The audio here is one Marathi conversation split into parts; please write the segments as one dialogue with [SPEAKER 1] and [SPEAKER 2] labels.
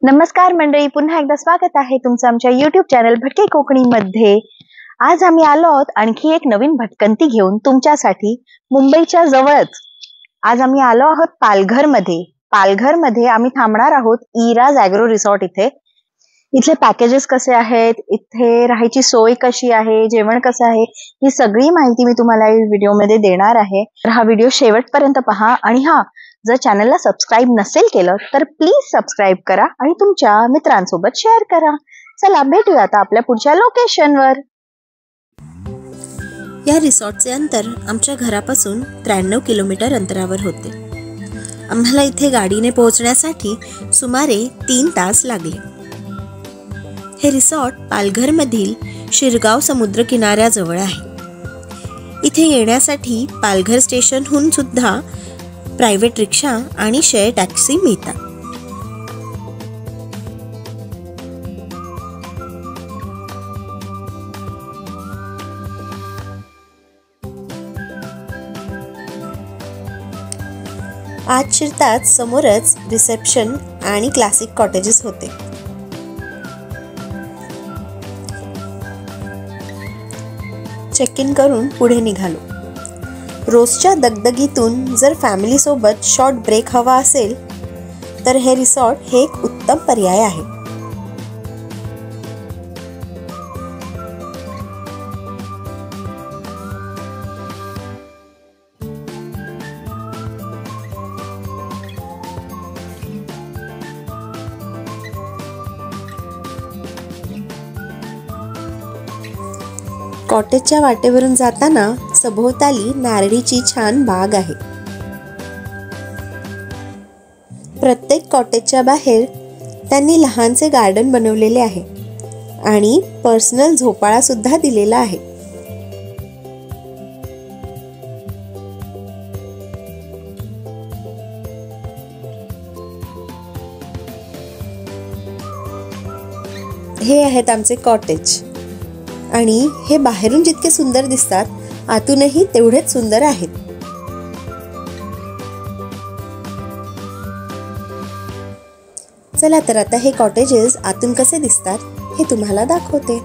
[SPEAKER 1] नमस्कार मंडळी, पुन्हा एकदा स्वागत आहे तुमचं आमच्या YouTube चॅनल भटके कोकणी मध्ये। आज आम्ही आलो आहोत आणखी एक नवीन भटकंती घेऊन तुमच्यासाठी मुंबईच्या जवळच। आज आम्ही आलो आहोत पालघर मध्ये। पालघर मध्ये आम्ही थांबणार आहोत इराज ॲग्रो रिसॉर्ट इथे। इथले पॅकेजेस कसे आहेत, इथे राहायची सोय कशी आहे, जेवण कसं आहे, ही सगळी माहिती मी तुम्हाला या व्हिडिओमध्ये देणार आहे। तर हा व्हिडिओ शेवटपर्यंत पहा आणि जर चॅनलला सबस्क्राइब नसेल केलं तर प्लीज सबस्क्राइब करा आणि तुमच्या मित्रांसोबत शेअर करा। चला भेटूया आता आपल्या पुढच्या लोकेशनवर।
[SPEAKER 2] या रिसॉर्टचे अंतर आमच्या घरापासून 93 किलोमीटर अंतरावर होते। आम्हाला इथे गाडीने पोहोचण्यासाठी सुमारे 3 तास लागले। हे रिसॉर्ट पालघर मधील शिरगाव समुद्र किनाऱ्याजवळ आहे। इथे येण्यासाठी पालघर स्टेशनहून सुद्धा प्रायव्हेट रिक्षा आणि शेअर टॅक्सी मिळतात। आत शिरताच समोरच रिसेप्शन आणि क्लासिक कॉटेजेस होते। चेक इन करून पुढे निघालो। रोजच्या दगदगीतून जर फॅमिली सोबत शॉर्ट ब्रेक हवा असेल तर हे रिसॉर्ट हे एक उत्तम पर्याय आहे। कॉटेजच्या वाटेवरून जाताना सभोवताली नारळीची छान बाग आहे। प्रत्येक कॉटेजच्या बाहेर त्यांनी लहानसे गार्डन बनवलेले आहे आणि पर्सनल झोपाळा सुद्धा दिलेला आहे। हे आहेत आमचे कॉटेज आणि हे बाहेरून जितके सुंदर दिसतात आतूनही तेवढेच सुंदर आहेत। चला तर आता हे कॉटेजेस आतून कसे दिसतात हे तुम्हाला दाखवते।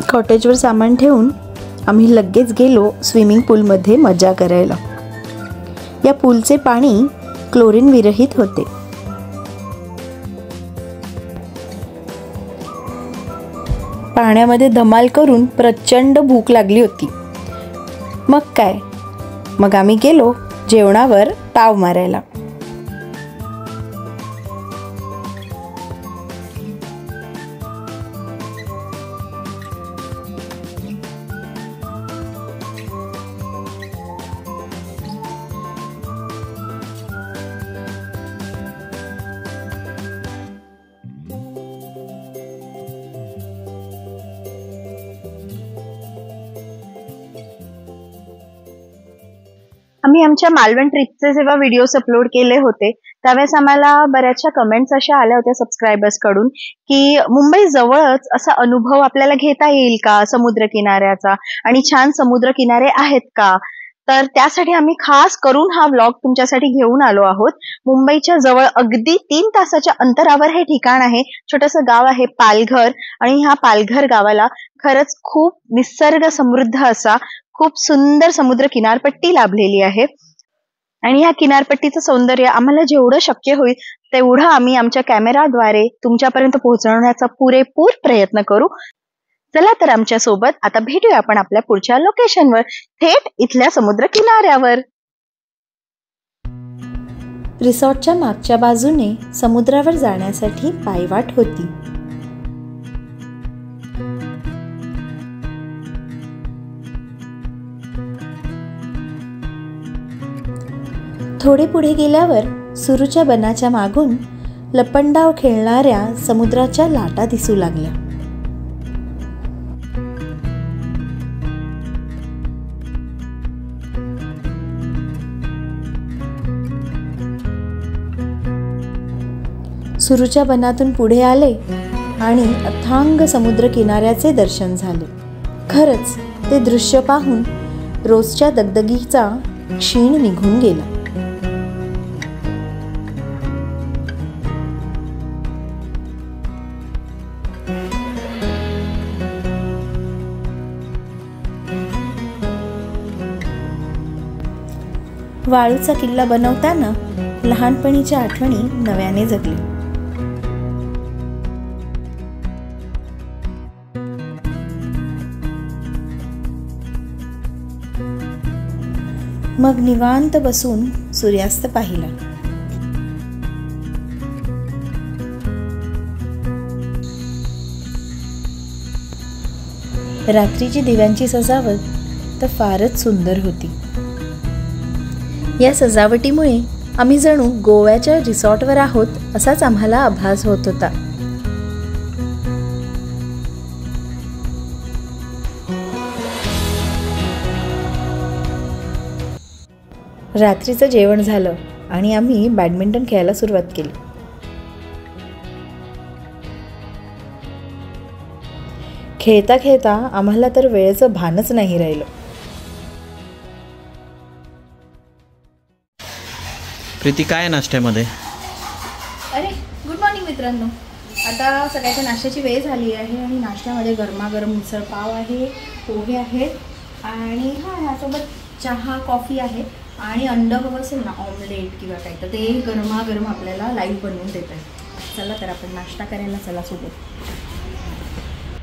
[SPEAKER 1] कॉटेजवर सामान ठेवून आम्ही लगेच गेलो स्विमिंग पूलमध्ये मजा करायला। या पूलचे पाणी क्लोरीन विरहित होते। पाण्यामध्ये धमाल करून प्रचंड भूक लागली होती। मग आम्ही गेलो जेवणावर ताव मारायला। आम्ही आमच्या मालवण ट्रिपचे जेव्हा व्हिडिओज अपलोड केले होते त्यावेळेस आम्हाला बऱ्याचशा कमेंट्स अशा आल्या होत्या सबस्क्रायबर्स कडून की मुंबई जवळच असा अनुभव आपल्याला घेता येईल का समुद्र किनाऱ्याचा आणि छान समुद्र किनारे आहेत का। तर त्यासाठी आम्ही खास करून हा व्लॉग तुमच्यासाठी घेऊन आलो आहोत। मुंबईच्या जवळ अगदी 3 तासाच्या अंतरावर हे ठिकाण आहे। छोटंसं गाव आहे पालघर आणि ह्या पालघर गावाला खरंच खूप निसर्ग समृद्ध असा खूप सुंदर समुद्र किनारपट्टी लाभलेली आहे। आणि ह्या किनारपट्टीचं सौंदर्य आम्हाला जेवढं शक्य होईल तेवढं आम्ही आमच्या कॅमेराद्वारे तुमच्यापर्यंत पोहोचवण्याचा पुरेपूर प्रयत्न करू. चला तर आमच्या सोबत आता भेटूया आपण आपल्या पुढच्या लोकेशनवर, थेट इथल्या समुद्र किनाऱ्यावर.
[SPEAKER 2] रिसॉर्टच्या मागच्या बाजूने समुद्रावर जाण्यासाठी पायवाट होती. थोडे पुढे गेल्यावर सुरूच्या बनाच्या मागून लपंडाव खेळणाऱ्या समुद्राच्या लाटा दिसू लागल्या. सुरूच्या बनातून पुढे आले आणि अथांग समुद्र किनाऱ्याचे दर्शन झाले. खरंच ते दृश्य पाहून रोजच्या दगदगीचा क्षीण निघून गेला. वाळूचा किल्ला बनवताना लहानपणीच्या आठवणी नव्याने जगल्या. मग निवांत बसून सूर्यास्त पाहिला. रात्रीची दिव्यांची सजावट तर फारच सुंदर होती. या सजावटीमुळे आम्ही जणू गोव्याच्या रिसॉर्टवर आहोत असाच आम्हाला आभास होत होता. रात्रीचं जेवण झालं आणि आम्ही बॅडमिंटन खेळायला सुरुवात केली. खेळता खेळता आम्हाला तर वेळेचं भानच नाही राहिलं.
[SPEAKER 3] प्रीती, काय नाश्त्यामध्ये?
[SPEAKER 2] अरे गुड मॉर्निंग मित्रांनो. आता सगळ्याच्या नाश्त्याची वेळ झाली आहे आणि नाश्त्यामध्ये गरमागरम मिसळ पाव आहे, पोहे आहेत आणि ह्यासोबत चहा कॉफी आहे आणि अंड हवं असेल ना, ऑमलेट किंवा काही, तर ते गरमागरम आपल्याला लाईव्ह बनवून देत आहे. चला तर आपण नाश्ता करायला चला सोबत.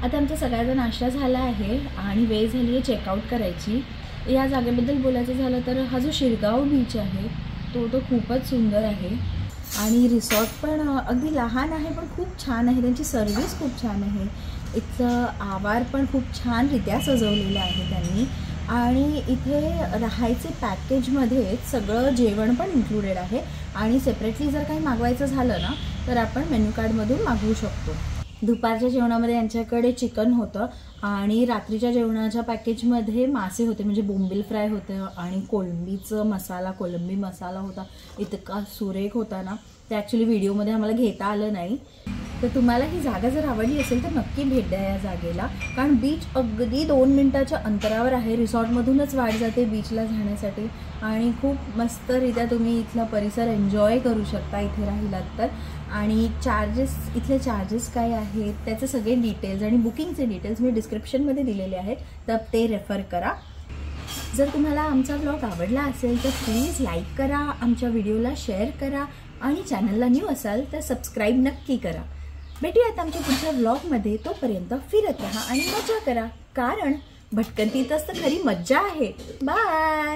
[SPEAKER 2] आता आमचा सगळ्याचा नाश्ता झाला आहे आणि वेळ झाली आहे चेकआउट करायची. या जागेबद्दल बोलायचं झालं तर हा जो शिरगाव बीच आहे तो खूपच सुंदर आहे आणि रिसॉर्ट पण अगदी लहान आहे पण खूप छान आहे. त्यांची सर्विस खूप छान आहे. इथलं आवार पण खूप छानरित्या सजवलेलं आहे त्यांनी आणि इथे राहायचे पॅकेजमध्येच सगळं जेवण पण इन्क्लुडेड आहे आणि सेपरेटली जर काही मागवायचं झालं ना तर आपण मेन्यू कार्डमधून मागवू शकतो. दुपारच्या जेवणामध्ये यांच्याकडे चिकन होतं आणि रात्रीच्या जेवणाच्या पॅकेजमध्ये मासे होते, म्हणजे बोंबील फ्राय होतं आणि कोलंबी मसाला होता. इतका सुरेख होता ना, ते ॲक्च्युली व्हिडिओमध्ये आम्हाला घेता आलं नाही. तर तुम्हाला ही जागा जर आवडली असेल तर नक्की भेट द्या या जागेला, कारण बीच अगदी 2 मिनिटाच्या अंतरावर आहे. रिसॉर्टमधूनच वाट जाते बीचला जाण्यासाठी आणि खूप मस्तरित्या तुम्ही इथला परिसर एन्जॉय करू शकता इथे राहिलात तर. आणि इथले चार्जेस काय आहेत त्याचे सगळे डिटेल्स आणि बुकिंगचे डिटेल्स मी डिस्क्रिप्शनमध्ये दिलेले आहेत, तर ते रेफर करा. जर तुम्हाला आमचा ब्लॉग आवडला असेल तर प्लीज लाईक करा, आमच्या व्हिडिओला शेअर करा आणि चॅनलला न्यू असाल तर सबस्क्राईब नक्की करा. भेटूयात आमच्या पुढच्या व्लॉगमध्ये. तोपर्यंत फिरत राहा आणि मजा करा, कारण भटकंतीतच तर खरी मज्जा आहे. बाय.